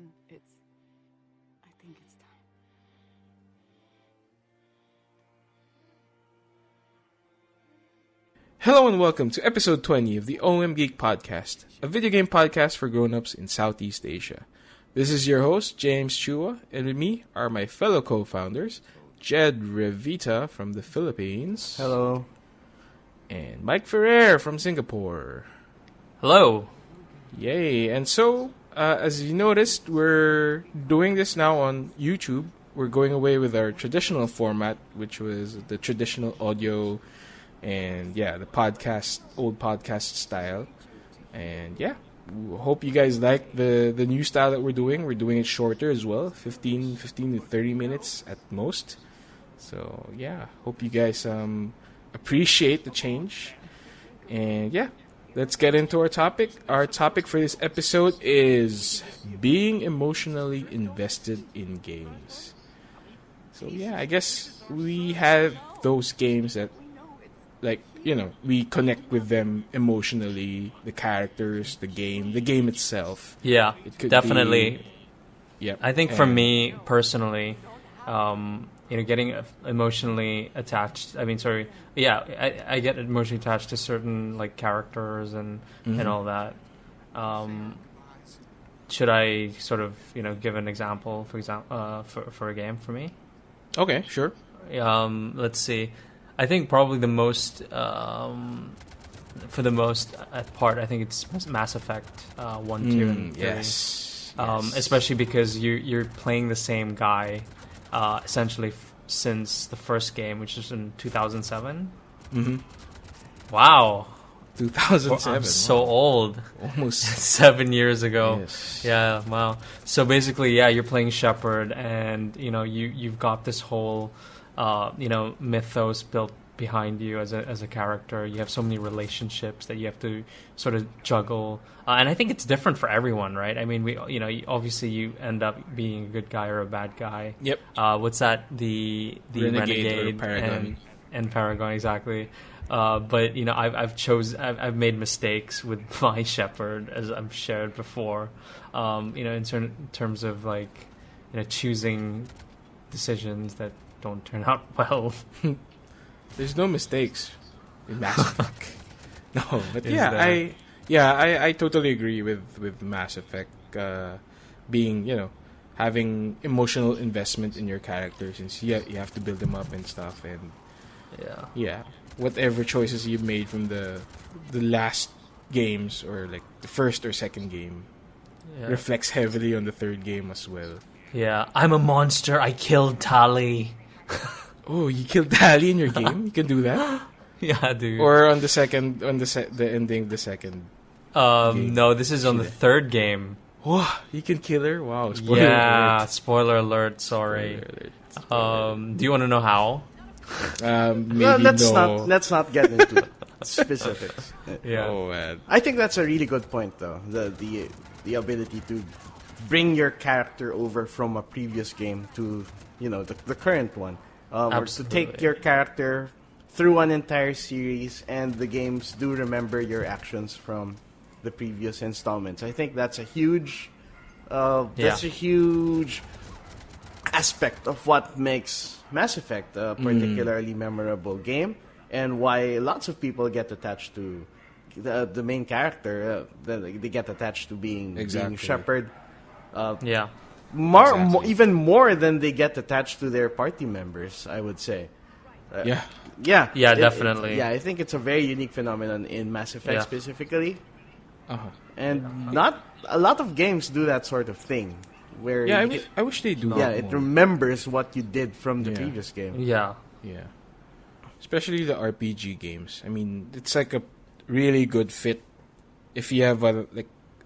and I think it's time. Hello and welcome to episode 20 of the OMGeek Podcast, a video game podcast for grown-ups in Southeast Asia. This is your host, James Chua, and with me are my fellow co-founders, Jed Revita from the Philippines. Hello. And Mike Ferrer from Singapore. Hello. Yay. And so, as you noticed, we're doing this now on YouTube. We're going away with our traditional format, which was the traditional audio and, the old podcast style. And, hope you guys like the new style that we're doing. We're doing it shorter as well, 15 to 30 minutes at most. So, hope you guys appreciate the change. And, let's get into our topic. Our topic for this episode is being emotionally invested in games. So, I guess we have those games that, we connect with them emotionally, the characters, the game itself. Yeah, It could definitely. Yep. I think for me personally, getting emotionally attached. I get emotionally attached to certain characters and all that. Should I sort of give an example? For a game for me. Okay, sure. Let's see. I think probably the most, for the most part, I think it's Mass Effect 1, 2, and 3. Yes. Especially because you're playing the same guy, essentially since the first game, which is in 2007. Mm-hmm. Wow. 2007. I'm so old. Almost 7 years ago. Yes. Yeah, wow. So basically, you're playing Shepard, and you've got this whole mythos built behind you as a character. You have so many relationships that you have to sort of juggle, and I think it's different for everyone, right? I mean, obviously you end up being a good guy or a bad guy. Yep. What's that? The Renegade or Paragon. and Paragon, exactly. But I've made mistakes with my Shepard, as I've shared before. In terms of choosing decisions that don't turn out well. There's no mistakes in Mass Effect. No, but Is I totally agree with Mass Effect being, having emotional investment in your characters, since you have to build them up and stuff, and whatever choices you made from the last games, or the first or second game, reflects heavily on the third game as well. Yeah, I'm a monster. I killed Tali. Oh, you killed Tali in your game? You can do that? Yeah, dude. Or on the second, the ending of the second game? No, this is on the third game. Oh, you can kill her? Wow, spoiler alert. Spoiler alert, sorry. Spoiler alert. Do you want to know how? Maybe let's not get into specifics. Yeah. Oh, man. I think that's a really good point, though. The ability to bring your character over from a previous game to the current one, or to take your character through an entire series, and the games do remember your actions from the previous installments. I think that's a huge aspect of what makes Mass Effect a particularly memorable game, and why lots of people get attached to the main character. They get attached to being Shepard. Even more than they get attached to their party members, I would say. Definitely. I think it's a very unique phenomenon in Mass Effect specifically. And not a lot of games do that sort of thing, where I wish they do. It remembers what you did from the previous game. Yeah. Especially the RPG games. I mean, it's like a really good fit if you have a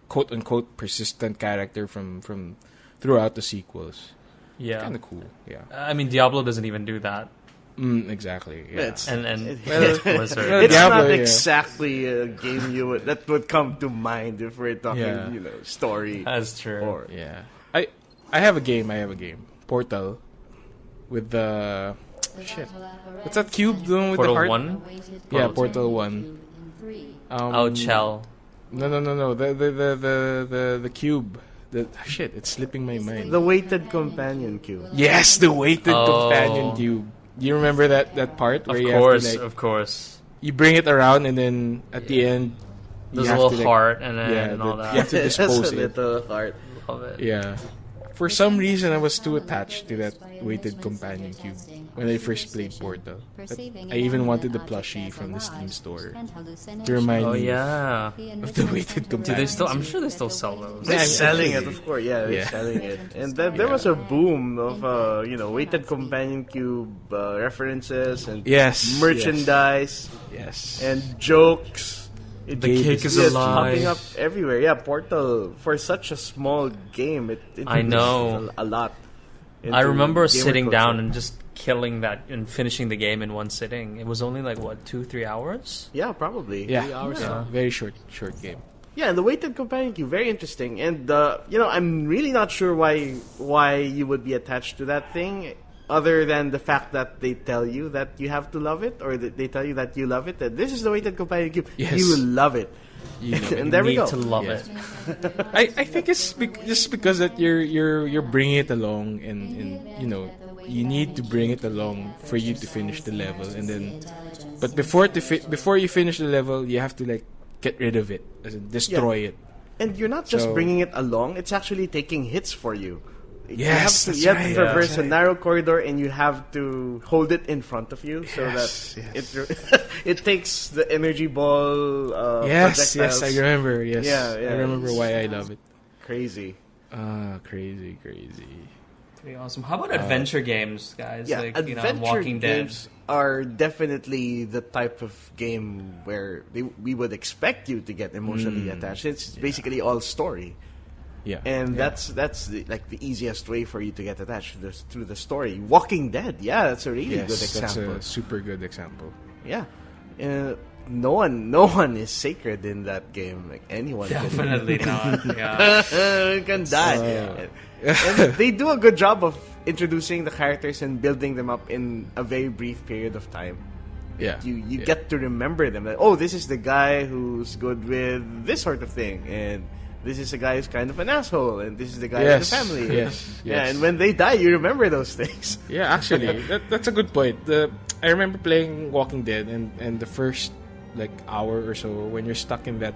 quote unquote persistent character from throughout the sequels. Yeah, it's kind of cool. Yeah, I mean, Diablo doesn't even do that. Exactly. Yeah. It's Blizzard. Diablo, not exactly a game that would come to mind if we're talking, story. That's true. I have a game. Portal, with the what's that cube doing with Portal the heart? 1? Yeah, Portal 1. Chell. No. The cube Shit, it's slipping my mind. The weighted companion cube. Yes, the weighted companion cube. You remember that part where you have to, like, Of course. you bring it around and then at the end There's you a have little to, like, heart and all that. You have to dispose a it. little heart. Love it. Yeah. For some reason, I was too attached to that weighted companion cube when I first played Portal. I even wanted the plushie from the Steam store to remind me Yeah. of the weighted Do companion. they still? I'm sure they still sell those. They're Yeah, selling I it, of course. Yeah, they're Yeah. selling it. And then there was a boom of, weighted companion cube references and Yes. merchandise Yes. and jokes. The cake is It's alive. popping up everywhere. Yeah, Portal, for such a small game, it I know. a lot. I into remember gamer sitting culture. down and just killing that and finishing the game in one sitting. It was only like what 2-3 hours. Yeah, probably. Yeah. 3 hours. Yeah. Very short game. Yeah, the weighted companion cube, very interesting. And I'm really not sure why you would be attached to that thing, other than the fact that they tell you that you have to love it, or that they tell you that you love it. That this is the weighted companion cube. Yes. You will love it. You know, And there we Need go. to love Yeah. it. I think it's just because that you're bringing it along, and you need to bring it along for you to finish the level, and then but before you finish the level, you have to, like, get rid of it, as in destroy it. And you're not just So- bringing it along; it's actually taking hits for you. Yes, that's you have right, to traverse that's a right. narrow corridor, and you have to hold it in front of you so Yes, that yes. it takes the energy ball. Yes, projectiles. I remember. Yes, Yeah, I remember why I love it. Crazy. Crazy. Pretty awesome. How about adventure games, guys? Yeah, Like adventure Walking Dead. games are definitely the type of game where we would expect you to get emotionally attached. It's basically all story. Yeah, And that's the easiest way for you to get attached to the story. Walking Dead, yeah, that's a really good example. That's a super good example. Yeah, no one is sacred in that game. Like anyone Definitely not. Yeah. can die. And they do a good job of introducing the characters and building them up in a very brief period of time. Yeah, You get to remember them. Like, oh, this is the guy who's good with this sort of thing, and this is the guy who's kind of an asshole, and this is the guy with the family. Yes. Yeah, and when they die, you remember those things. Yeah, actually, that's a good point. I remember playing Walking Dead, and the first, like, hour or so when you're stuck in that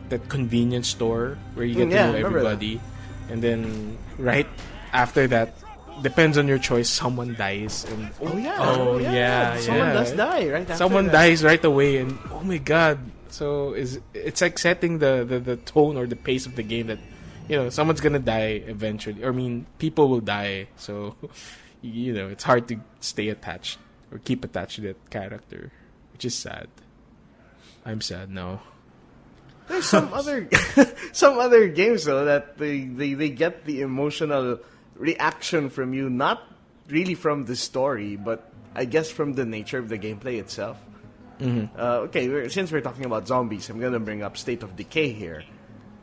that convenience store where you get to know everybody, and then right after that, depends on your choice, someone dies, and yeah. Someone does die right after someone that. dies right away, and oh my god. So it's like setting the tone or the pace of the game that someone's gonna die eventually. Or, I mean, people will die. So it's hard to stay attached or keep attached to that character, which is sad. I'm sad now. There's some other games though that they get the emotional reaction from you, not really from the story, but I guess from the nature of the gameplay itself. Okay, since we're talking about zombies, I'm gonna bring up State of Decay here.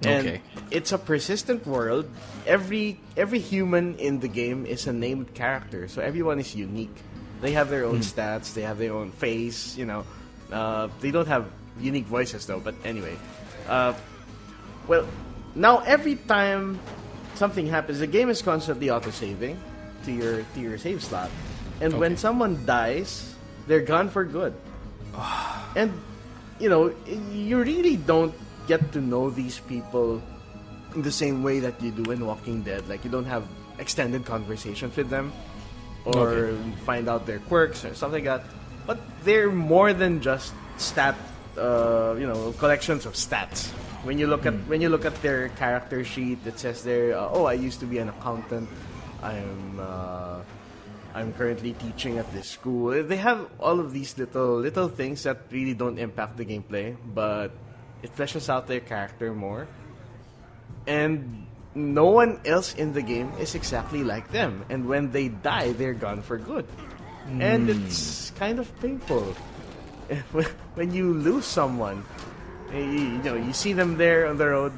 And Okay. it's a persistent world. Every human in the game is a named character, so everyone is unique. They have their own stats, they have their own face. They don't have unique voices though. But anyway, well, now every time something happens, the game is constantly auto-saving to your save slot, and when someone dies, they're gone for good. And you really don't get to know these people in the same way that you do in Walking Dead. Like, you don't have extended conversations with them or find out their quirks or stuff like that. But they're more than just collections of stats. When you look at their character sheet, it says there, I used to be an accountant. I'm currently teaching at this school. They have all of these little things that really don't impact the gameplay, but it fleshes out their character more. And no one else in the game is exactly like them. And when they die, they're gone for good. And it's kind of painful. When you lose someone, you see them there on the road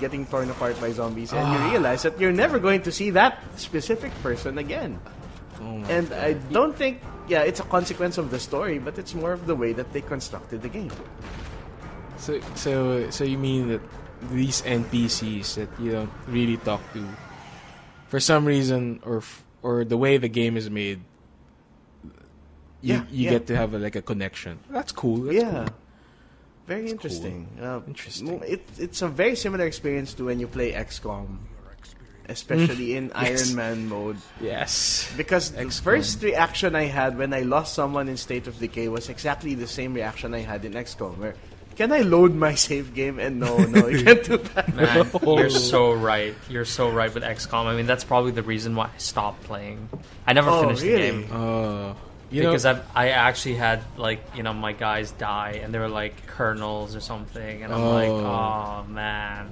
getting torn apart by zombies, and you realize that you're never going to see that specific person again. And I don't think, it's a consequence of the story, but it's more of the way that they constructed the game. So you mean that these NPCs that you don't really talk to, for some reason, or the way the game is made, you get to have a connection. That's cool. That's cool. Very interesting. Cool. Interesting. It's a very similar experience to when you play XCOM, especially in Iron Man mode. Yes. Because the first reaction I had when I lost someone in State of Decay was exactly the same reaction I had in XCOM, where can I load my save game? And no, you can't do that. Man, you're so right. You're so right with XCOM. I mean, that's probably the reason why I stopped playing. I never finished the game. Because I actually had my guys die and they were like colonels or something, and I'm like, oh man,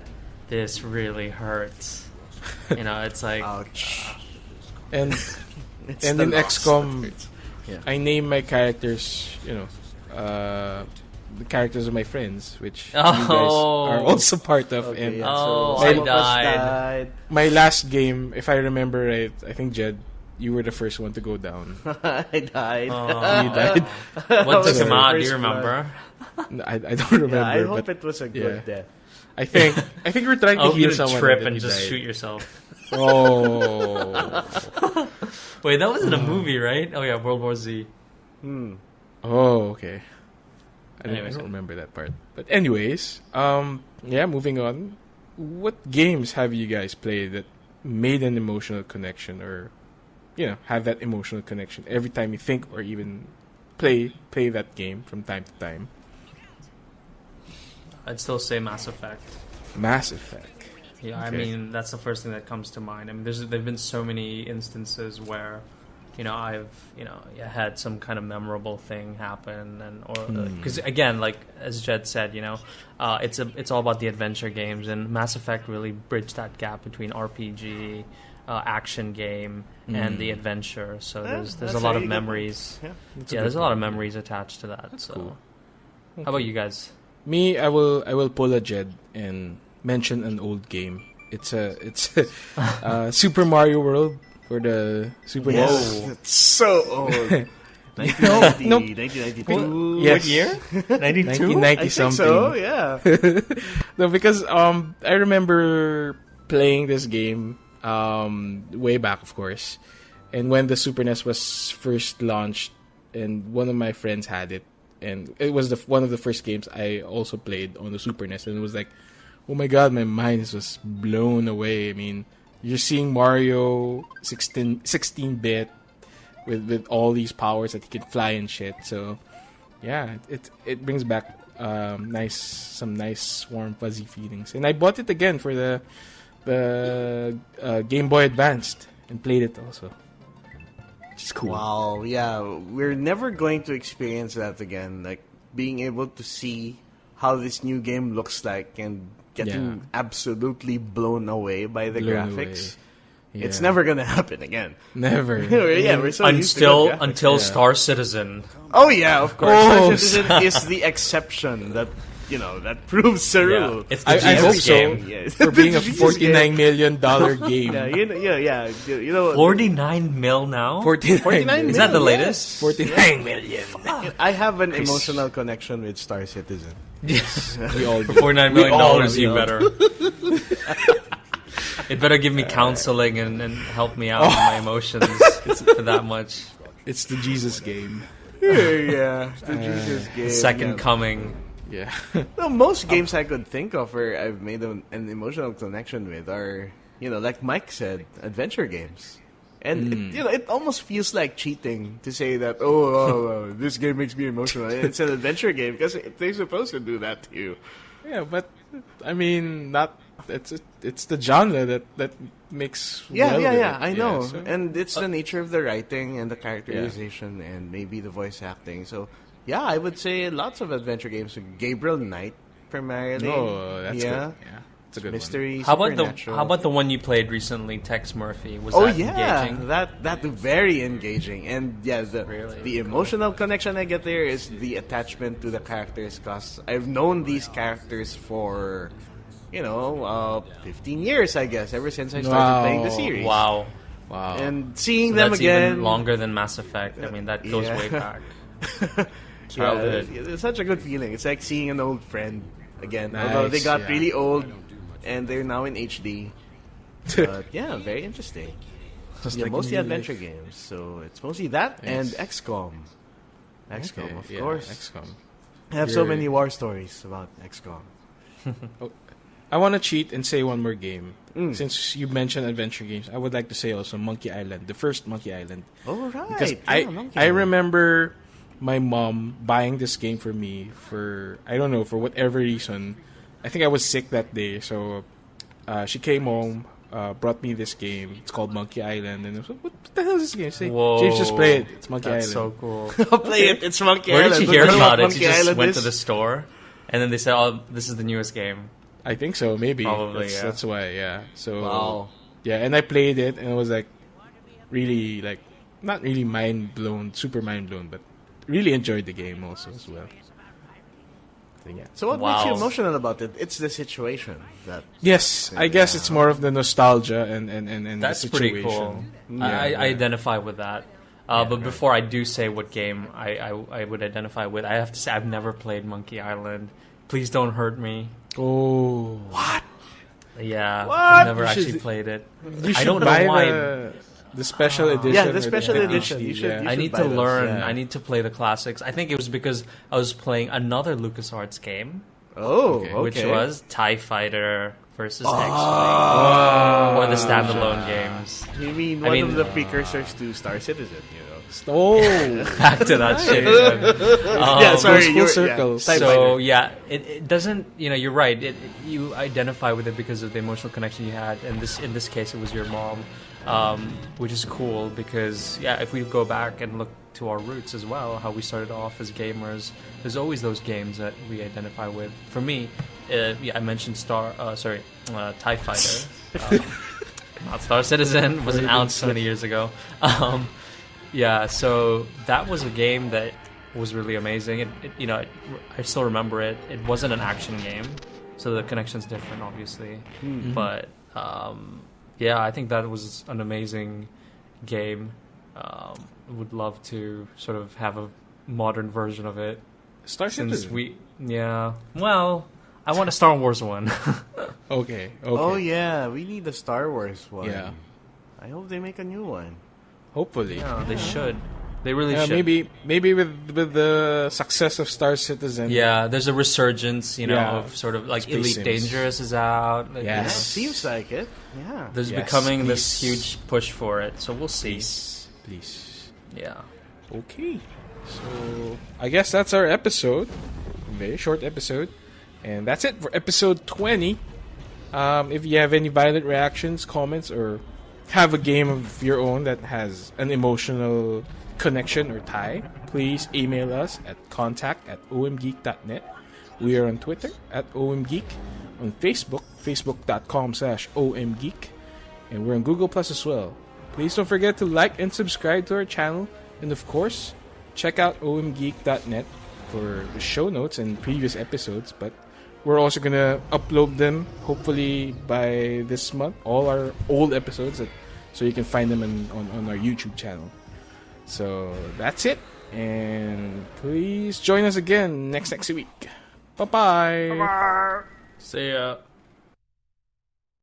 this really hurts. It's like, ouch. And in XCOM, I name my characters, the characters of my friends, which you guys are also part of. Okay, and I died. My last game, if I remember right, I think Jed, you were the first one to go down. I died. You died. What took him out? Do you remember? I don't remember. I hope it was a good death. I think we're trying to heal someone. Trip and just shoot yourself. Oh. Wait, that wasn't a movie, right? Oh yeah, World War Z. Oh, okay. I don't remember that part. But anyways, moving on. What games have you guys played that made an emotional connection, or have that emotional connection every time you think or even play that game from time to time? I'd still say Mass Effect. Mass Effect. Yeah, Okay. I mean that's the first thing that comes to mind. I mean, there've been so many instances where, I've had some kind of memorable thing happen, and because again, like as Jed said, it's all about the adventure games, and Mass Effect really bridged that gap between RPG, action game, and the adventure. So there's a lot of memories. There's a lot of memories attached to that. That's so cool. Okay. How about you guys? Me, I will pull a Jed and mention an old game. It's Super Mario World for the Super NES. Whoa, it's so old. 1992. Yes. What year? 92? 1990 I think something. so, yeah. No, because I remember playing this game way back, of course, and when the Super NES was first launched, and one of my friends had it, and it was one of the first games I also played on the Super NES, and it was like, oh my god, my mind is just blown away. I mean, you're seeing Mario 16-bit with all these powers that he can fly and shit. So yeah, it brings back some nice warm fuzzy feelings. And I bought it again for the Game Boy Advanced and played it also. Which is cool. Wow, yeah, we're never going to experience that again. Like being able to see how this new game looks like and getting absolutely blown away by the graphics. Yeah. It's never gonna happen again. Never. We're so used to good graphics. Until Star Citizen. Oh yeah, of course. Oh, Star Citizen is the exception that that proves the rule. It's the I hope Jesus so. game. Yeah. For being a Jesus $49 million game. Yeah, you know, 49 mil now? 49 Is that the million, latest? 49 million. I have an emotional connection with Star Citizen. Yes. We all do. $49 million, do. you better. It better give me counseling and help me out with my emotions for that much. It's the Jesus game. Yeah, the Jesus game. Second coming. Yeah. No, most games I could think of where I've made an emotional connection with are, like Mike said, adventure games. And it almost feels like cheating to say that, this game makes me emotional. It's an adventure game because they're supposed to do that to you. Yeah, but I mean, not. It's the genre that makes. I know, so- and it's the nature of the writing and the characterization and maybe the voice acting. So yeah, I would say lots of adventure games. Gabriel Knight primarily. Oh, that's good. Yeah, it's a good Mystery. How about Supernatural. the one you played recently, Tex Murphy? Was Oh that yeah, engaging? that very engaging, and Really? the emotional connection I get there is the attachment to the characters. Cause I've known these characters for 15 years, I guess, ever since I started playing the series. Wow. And seeing So them that's again even longer than Mass Effect. I mean, that goes way back. Childhood. It's such a good feeling. It's like seeing an old friend. again. Nice, Although they got yeah. really old, and they're now in HD. But yeah, very interesting. Just Yeah, like mostly in real adventure life. games. So it's mostly that and XCOM. XCOM, Okay, of yeah, course. XCOM. I have so You're- many war stories about XCOM. I want to cheat and say one more game. Mm. Since you mentioned adventure games, I would like to say also Monkey Island, the first Monkey Island. Oh, right. Because Yeah, Monkey I Island. remember my mom buying this game for me for, I don't know, for whatever reason. I think I was sick that day, so she came home, brought me this game. It's called Monkey Island, and I was like, what the hell is this game? Say, Whoa. James, just play it. It's Monkey That's Island. so cool. Play it. It's Monkey Where Island. did you hear Don't know about what it? You Monkey just Island went is? to the store, and then they said, "Oh, this is the newest game." I think so, maybe. Probably, yeah. That's why, yeah. So, Wow. yeah, and I played it, and it was like, really, like, not really mind blown, super mind blown, but really enjoyed the game also as well. So, yeah. So what makes you Wow. emotional about it? It's the situation that. Yes, I guess it's more of the nostalgia and That's the pretty situation. cool. Yeah, I yeah. identify with that. But before I do say what game I would identify with, I have to say I've never played Monkey Island. Please don't hurt me. Oh, what? Yeah, What? I've never You should- actually played it. You should I don't know buy why. the special edition. Yeah, the or special edition. HD, You should- yeah. you I need buy to those, learn. yeah. I need to play the classics. I think it was because I was playing another LucasArts game, Oh, Okay. okay. which was TIE Fighter versus Ah. X-Wing, or the standalone games. You mean I one mean- of the precursors to Star Citizen? You know. Oh, Back to that shit. man. Yeah, goes sorry. full you're- circle. TIE So Fighter. yeah, it doesn't. You know, you're right. You identify with it because of the emotional connection you had, and in this case, it was your mom, which is cool because yeah, if we go back and look to our roots as well, how we started off as gamers, there's always those games that we identify with. For me, yeah, I mentioned TIE Fighter. Not Star Citizen was announced so many years ago. Yeah, so that was a game that was really amazing. I still remember it. It wasn't an action game, so the connection's different, obviously. But yeah, I think that was an amazing game. Would love to sort of have a modern version of it. Star Since Citizen. well, I want a Star Wars one. Okay. Oh yeah, we need the Star Wars one. Yeah. I hope they make a new one. Hopefully. Yeah, they should. They really should. Maybe with the success of Star Citizen. Yeah, there's a resurgence, Yeah. of sort of like Space Elite Sims. Dangerous is out. Like, Yeah, Yes. seems like it. Yeah. There's Yes, becoming this please. huge push for it, so we'll see. Please. Yeah. Okay. So I guess that's our episode. Very short episode. And that's it for episode 20. If you have any violent reactions, comments, or have a game of your own that has an emotional connection or tie, please email us at contact@OMGeek.net. We are on Twitter at OMGeek, on Facebook, facebook.com/OMGeek, and we're on Google Plus as well. Please don't forget to like and subscribe to our channel, and of course, check out OMGeek.net for the show notes and previous episodes, but we're also gonna upload them hopefully by this month, all our old episodes, so you can find them on our YouTube channel. So that's it, and please join us again next week. Bye bye. See ya.